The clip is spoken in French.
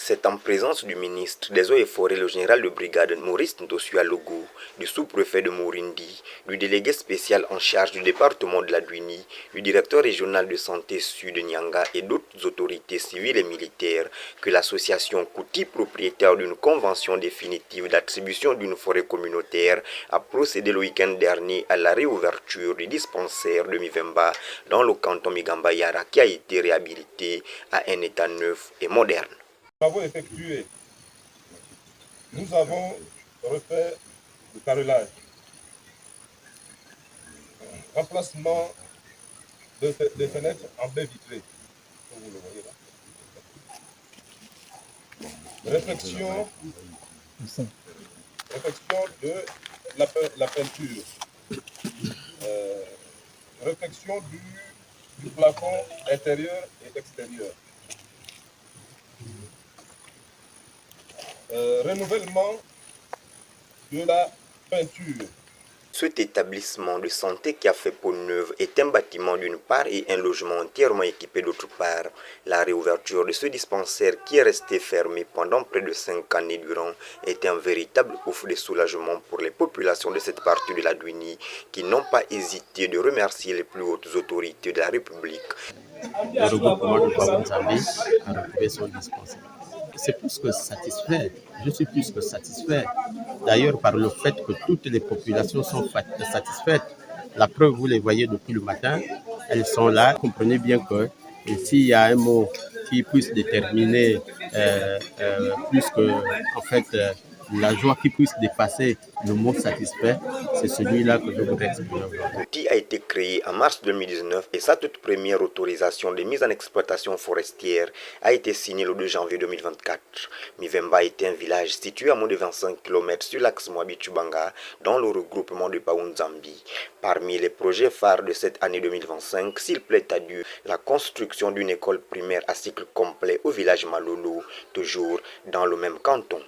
C'est en présence du ministre des Eaux et Forêts, le général de brigade Maurice Ntosua Logo, du sous-préfet de Morindi, du délégué spécial en charge du département de la Douini, du directeur régional de santé Sud Nyanga et d'autres autorités civiles et militaires que l'association Kouti, propriétaire d'une convention définitive d'attribution d'une forêt communautaire, a procédé le week-end dernier à la réouverture du dispensaire de Mivemba dans le canton Migamba-Yara qui a été réhabilité à un état neuf et moderne. Travaux effectués, nous avons refait le carrelage, remplacement des fenêtres en baie vitrée, comme vous le voyez là. Réfection de la peinture, réfection du plafond intérieur et extérieur. Renouvellement de la peinture. Cet établissement de santé qui a fait peau neuve est un bâtiment d'une part et un logement entièrement équipé d'autre part. La réouverture de ce dispensaire qui est resté fermé pendant près de 5 années durant est un véritable ouf de soulagement pour les populations de cette partie de la Douini qui n'ont pas hésité de remercier les plus hautes autorités de la République. Le regroupement de Paounzambi a retrouvé son dispensaire. C'est plus que satisfait. Je suis plus que satisfait. D'ailleurs, par le fait que toutes les populations sont satisfaites. La preuve, vous les voyez depuis le matin, elles sont là. Comprenez bien que s'il y a un mot qui puisse déterminer plus que, en fait, la joie qui puisse dépasser le mot satisfait, c'est celui-là que je voudrais exprimer. L'outil a été créé en mars 2019 et sa toute première autorisation de mise en exploitation forestière a été signée le 2 janvier 2024. Mivemba était un village situé à moins de 25 km sur l'axe Moabi-Tchubanga dans le regroupement de Paounzambi. Parmi les projets phares de cette année 2025, s'il plaît à Dieu, la construction d'une école primaire à cycle complet au village Malolo, toujours dans le même canton.